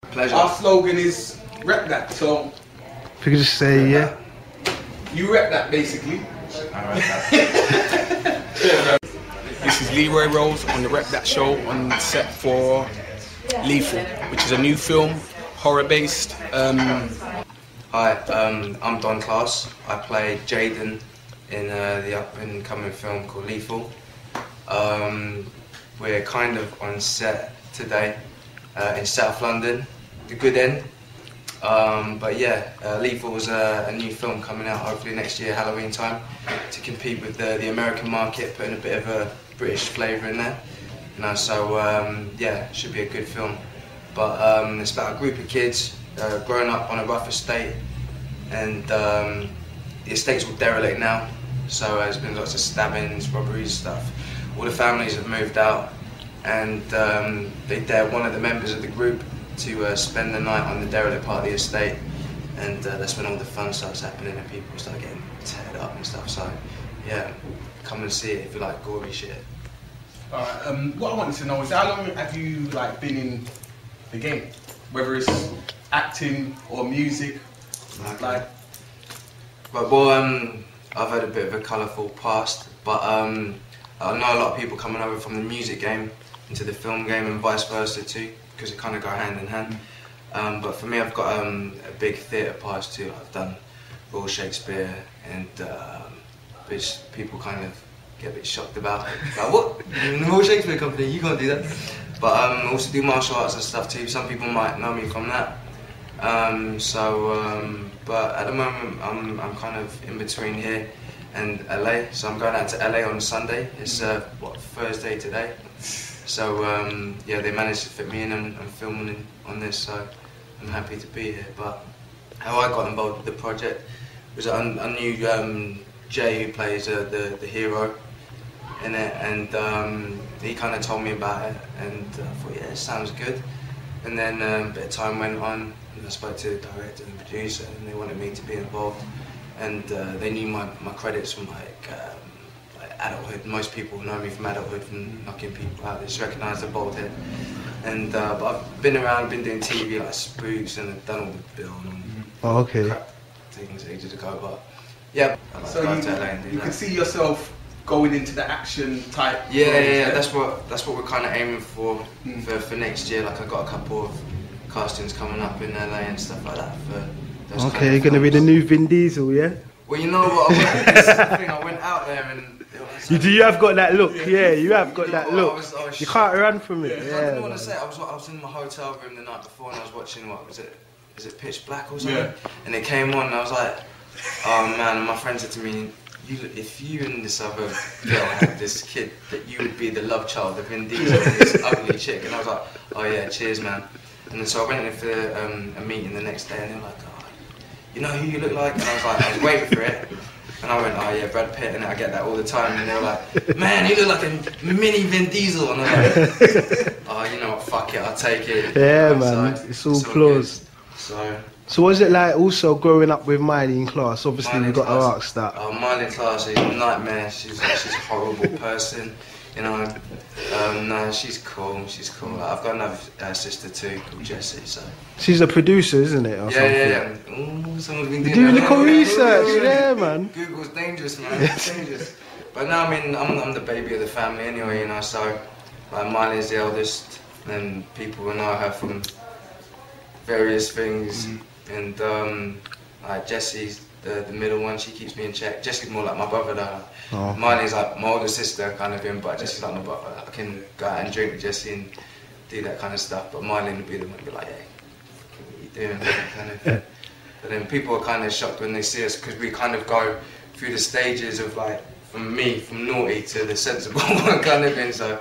Pleasure. Our slogan is rep that, so If you could just say, yeah. you rep that basically. This is Leroy Rose on the Rep That show on set for Lethal, which is a new film, horror based. Hi, I'm Don Class. I play Jaden in the up and coming film called Lethal. We're kind of on set today in South London, the good end. But yeah, Lethal was a new film coming out hopefully next year, Halloween time, to compete with the American market, putting a bit of a British flavour in there. You know, so yeah, it should be a good film. But it's about a group of kids growing up on a rough estate, and the estate's all derelict now. So there's been lots of stabbings, robberies, stuff. All the families have moved out, and they dare one of the members of the group to spend the night on the derelict part of the estate, and that's when all the fun starts happening and people start getting teared up and stuff. So yeah, come and see it if you like gory shit. Alright, what I wanted to know is how long have you been in the game? Whether it's acting or music, Okay. Well, I've had a bit of a colourful past, but I know a lot of people coming over from the music game into the film game and vice versa too, because it kind of go hand in hand. But for me, I've got a big theatre past too. I've done Royal Shakespeare, and which people kind of get a bit shocked about. Like, what? In the Royal Shakespeare Company, you can't do that. But I also do martial arts and stuff too. Some people might know me from that. But at the moment, I'm kind of in between here and LA. So I'm going out to LA on Sunday. It's Thursday today. So yeah, they managed to fit me in and filming on this. So I'm happy to be here. But how I got involved with the project was I knew Jay, who plays the hero in it, and he kind of told me about it, and I thought, yeah, it sounds good. And then a bit of time went on, and I spoke to the director and the producer, and they wanted me to be involved. And they knew my credits from like adulthood. Most people know me from adulthood, from knocking people out. They just recognise the bald head. And but I've been around, been doing TV like Spooks, and I've done all the Bill and crap things ages ago. But yeah, I like so to go to LA and do you that. can see yourself going into the action type. Yeah. That's what we're kind of aiming for next year. Like I got a couple of castings coming up in LA and stuff like that. For those Okay, kind of you're gonna be the new Vin Diesel, yeah? Well, you know what? This is the thing. I went out there and You have got that look, yeah. You have got that look. You can't run from it. I Yeah. didn't want to say. I was in my hotel room the night before, and I was watching is it Pitch Black or something? Yeah. And it came on, and I was like, oh man. And my friend said to me, if you and this other girl had this kid, that you would be the love child of Vin Diesel and this ugly chick. And I was like, oh yeah, cheers, man. And then so I went in for a meeting the next day, and they were like, oh, you know who you look like? And I was like, I was waiting for it. And I went, oh yeah, Brad Pitt, and I get that all the time. And they were like, man, you look like a mini Vin Diesel. And I was like, oh, you know what, fuck it, I'll take it. Yeah, man, So, it's all applause. So what was it like also growing up with Miley in class? Obviously Miley we got to class. ask that. Oh, Miley in class is a nightmare. She's a horrible person. You know, no, she's cool. She's cool. I've got another sister too called Jessie. So She's a producer, isn't it? Or something? yeah. Ooh, someone's been doing Do that. little research, yeah, man. Google's dangerous, man. It's dangerous. But no, I mean, I'm the baby of the family anyway, you know. So like Miley's the eldest, and people will know her from various things. And like Jessie's the middle one. She keeps me in check. Jessie's more like my brother though. Oh. Miley's like my older sister kind of thing, but Jessie's like my brother. I can go out and drink with Jessie and do that kind of stuff. But Miley would be the one to be like, hey, what are you doing? Kind of thing. But then people are kind of shocked when they see us, because we kind of go through the stages of like, from naughty to the sensible one kind of thing. So,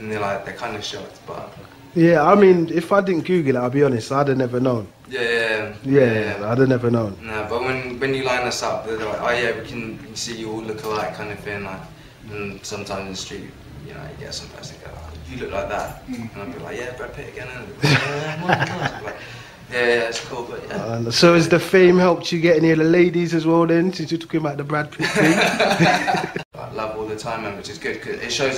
and they're kind of shocked, but. Yeah, I mean, if I didn't Google it, I'll be honest, I'd have never known. Yeah, I'd have never known. No, but when you line us up, they're like, oh yeah, we can see you all look alike kind of thing. Like, and sometimes in the street, you know, you get some person go, oh, you look like that. And I'll be like, yeah, Brad Pitt again. And like, yeah, it's cool, but yeah. So has the fame helped you get any of the ladies as well then, since you're talking about the Brad Pitt thing? love all the time, man, which is good because it shows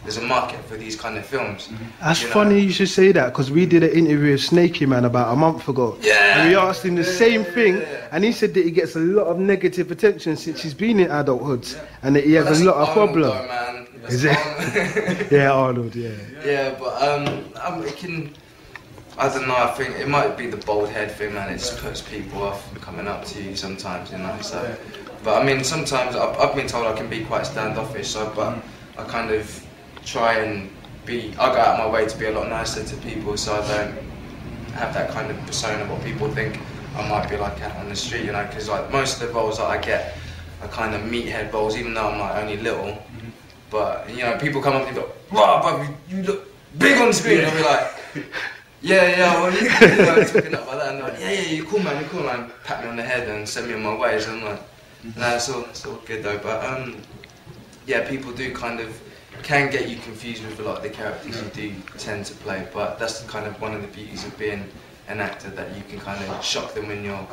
there's a market for these kind of films. That's funny you should say that, because we did an interview with Snakey Man about a month ago. Yeah. And we asked him the same thing, and he said that he gets a lot of negative attention since he's been in adulthood, and that he has a lot of problems. Though, man. Is it? Yeah, Arnold. Yeah. Yeah, but it can. I don't know. I think it might be the bald head thing, man. It just puts people off from coming up to you sometimes, you know. So, but I mean, sometimes I've been told I can be quite standoffish. So, but I kind of try and be. I go out of my way to be a lot nicer to people, so I don't have that kind of persona what people think I might be like out on the street, you know. Because like most of the roles that I get are kind of meathead roles, even though I'm like only little. But you know, people come up and go, "Wow, bro, you look big on screen." And I'll be like, "Yeah, well, you know, talking up like that." And they're like, "Yeah, you're cool, man." Pat me on the head and send me on my way. So I'm like, "Nah, it's all good though." But yeah, people do kind of can get you confused with a lot of the characters you do tend to play. But that's kind of one of the beauties of being an actor, that you can kind of shock them when you're.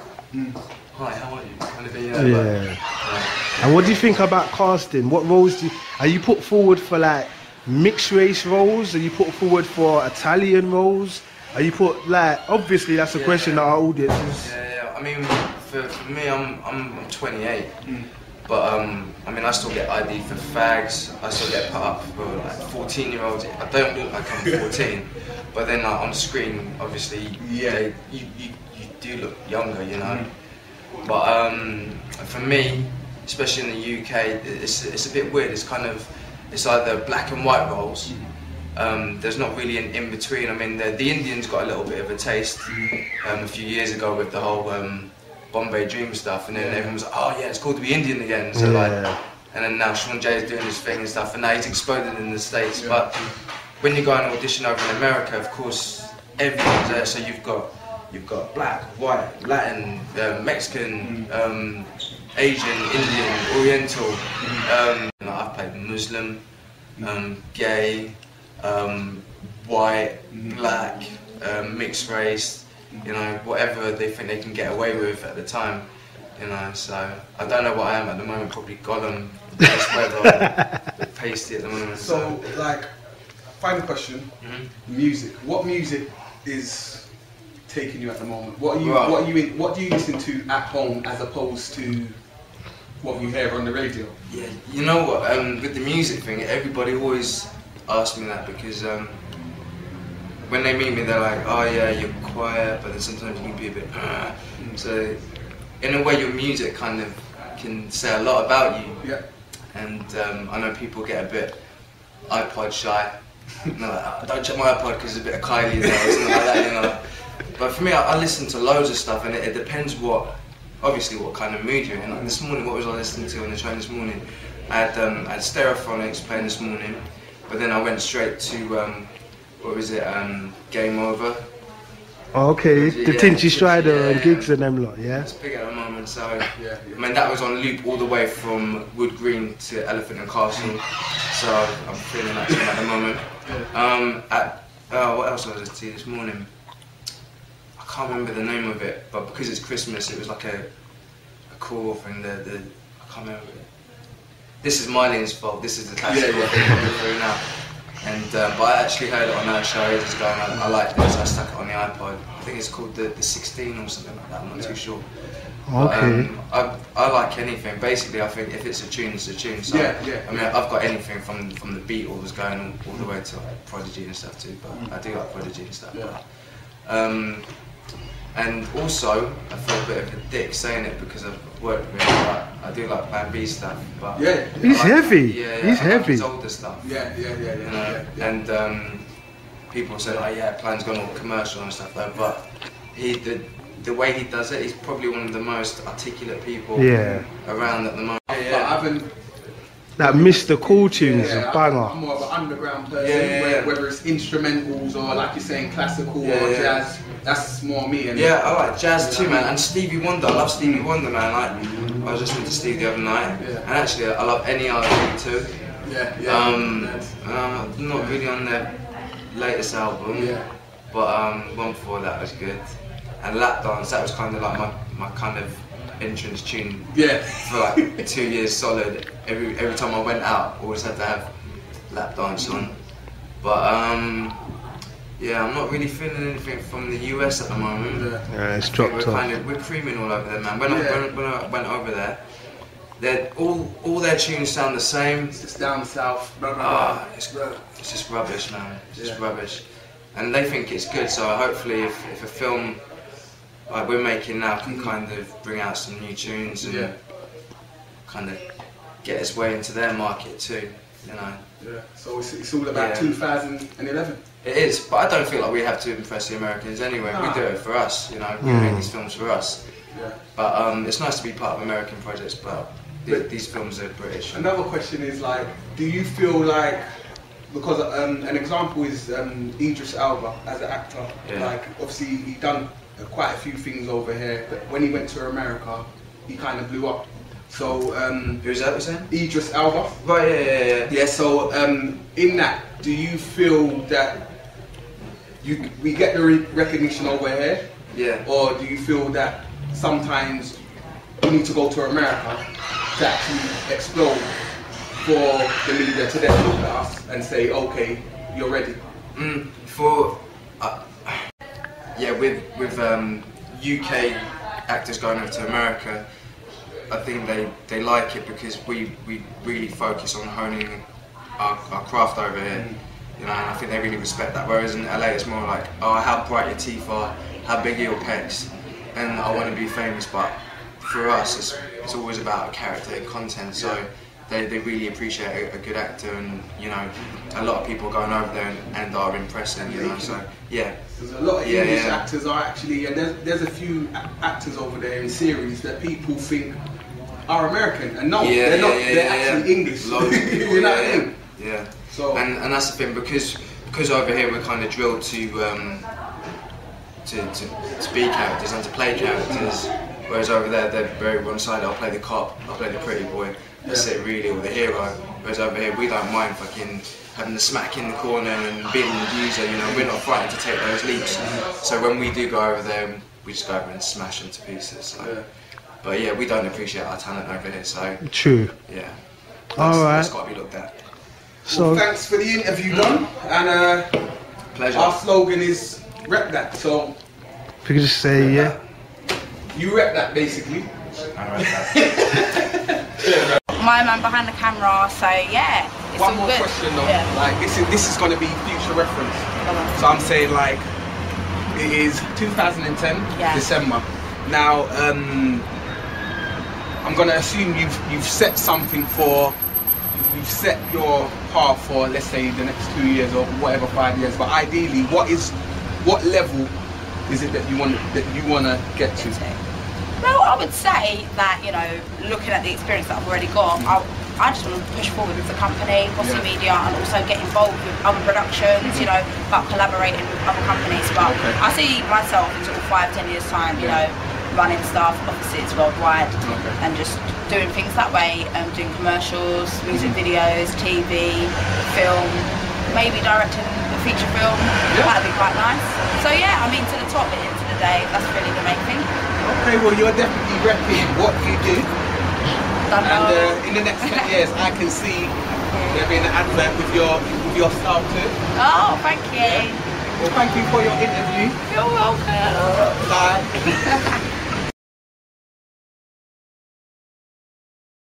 Hi, how are you? Kind of thing, you know, Yeah. And what do you think about casting? What roles are you put forward for, like mixed race roles? Are you put forward for Italian roles? Are you put like, obviously that's a question that our audience is. Yeah. I mean, for me, I'm 28, but I mean, I still get ID for fags. I still get put up for like 14-year-olds. I don't look like I'm 14, but then like, on screen, obviously, you do look younger, you know. But for me, especially in the UK, it's a bit weird. It's either black and white roles. There's not really an in between. I mean, the Indians got a little bit of a taste a few years ago with the whole Bombay Dream stuff, and then everyone was like, "Oh yeah, it's cool to be Indian again." So like, and then now Sean Jay is doing his thing and stuff, and now he's exploded in the States. But when you go and audition over in America, of course, everyone's there. So you've got black, white, Latin, Mexican, Asian, Indian, Oriental. I've played Muslim, gay, white, black, mixed race. You know, whatever they think they can get away with at the time. You know, so I don't know what I am at the moment. Probably Gollum, best weather, bit pasty at the moment. So, like, final question: music. What music is taking you at the moment? What do you listen to at home as opposed to what you hear on the radio? Yeah, you know what? With the music thing, everybody always asks me that because when they meet me, they're like, "Oh yeah, you're quiet, but then sometimes you can be a bit." So, in a way, your music kind of can say a lot about you. Yeah. And I know people get a bit iPod shy. And they're like, "Oh, don't check my iPod because there's a bit of Kylie in there," or something like that, you know. But for me, I listen to loads of stuff, and it depends obviously what kind of mood you're in. Like this morning, what was I listening to on the train this morning? I had Stereophonics playing this morning, but then I went straight to, Game Over. Oh, okay, the Tinchy Strider and gigs and them lot, yeah? It's big at the moment, so I mean that was on loop all the way from Wood Green to Elephant and Castle, so I'm feeling that tune at the moment. What else was I listening to this morning? I can't remember the name of it, but because it's Christmas, it was like a cool thing. I can't remember it. This is Mylene's fault. This is the classic thing I'm going through now. And but I actually heard it on her show ages ago, and I liked it, so I stuck it on the iPod. I think it's called the 16 or something like that. I'm not too sure. Okay. But, I like anything. Basically, I think if it's a tune, it's a tune. So, I mean, I've got anything from the Beatles going all the way to like Prodigy and stuff too. But I do like Prodigy and stuff. But, and also, I feel a bit of a dick saying it because I've worked with him, but I do like Plan B stuff. But he's heavy. He's heavy. Like his older stuff. You know? And people say, "Oh yeah, Plan's gone all commercial and stuff," though. But the way he does it, he's probably one of the most articulate people around at the moment. That Mr. Cool tunes is a banger. I'm more of an underground person, whether it's instrumentals or, like you're saying, classical or jazz. That's more me. And I like jazz too, man. And Stevie Wonder, I love Stevie Wonder, man. Like, I was listening to Steve the other night, and actually, I love NERD too. Not really on their latest album, but one before that was good. And Lap Dance, that was kind of like my kind of entrance tune Yeah. for like 2 years solid. Every time I went out, I always had to have lap dance on. But yeah, I'm not really feeling anything from the US at the moment. Yeah, it's dropped off. We're creaming all over there, man. When I went over there, all their tunes sound the same. It's just down south. Blah, blah, blah. It's just rubbish, man. It's just rubbish. And they think it's good, so hopefully if a film like we're making now can kind of bring out some new tunes and kind of get its way into their market too, you know. Yeah. So it's all about 2011. It is, but I don't feel like we have to impress the Americans anyway. We do it for us, you know. We make these films for us. Yeah. But it's nice to be part of American projects, but these films are British. Another question is like, do you feel like, because an example is Idris Elba as an actor. Like obviously he done quite a few things over here, but when he went to America, he kind of blew up. So who's that? You're saying? Idris Elba. Right. Yeah. So in that, do you feel that we get the recognition over here? Yeah. Or do you feel that sometimes we need to go to America to actually explode for the media to then look at us and say, okay, you're ready? With UK actors going over to America, I think they like it because we really focus on honing our craft over here, you know, and I think they really respect that. Whereas in LA it's more like, oh, how bright your teeth are, how big are your pecs, and I want to be famous. But for us, it's always about character and content. So they really appreciate a good actor, and you know, a lot of people going over there and are impressing, you know. So yeah, there's a lot of English actors are actually, and there's a few actors over there in series that people think are American, and no, they're not. They're actually English. You know what I mean? Yeah. So and that's the thing, because over here we're kind of drilled to be characters and to play characters, whereas over there they're very one-sided. I'll play the cop, I'll play the pretty boy. That's it really, or the hero. Whereas over here we don't mind fucking having the smack in the corner and being the abuser. You know, we're not frightened to take those leaps. So when we do go over there, we just go over and smash them to pieces. So. But yeah, we don't appreciate our talent over here, so... True. Yeah. That's got to be looked at. So, well, thanks for the interview, Don. And pleasure. Our slogan is rep that, so... If you could just say, You rep that, basically. I rep that. My man behind the camera, so yeah, it's One all more good. question though, like this is going to be future reference. So I'm saying like, it is 2010, December. Now, I'm going to assume you've set something for, you've set your path for, let's say, the next 2 years or whatever, 5 years. But ideally, what level is it that you want to get to? Well, I would say that, you know, looking at the experience that I've already got, I just want to push forward with the company, Bossy Media, and also get involved with other productions, you know, like collaborating with other companies. But I see myself in sort of 5-10 years time, you know, running staff offices worldwide and just doing things that way, doing commercials, music videos, TV, film, maybe directing a feature film. That'd be quite nice. So yeah, I mean, to the top at the end of the day, that's really the main thing. Okay, well you're definitely repping what you do. And in the next 10 years I can see there being an advert with your style too. Oh, thank you. Well, thank you for your interview. You're welcome. Bye.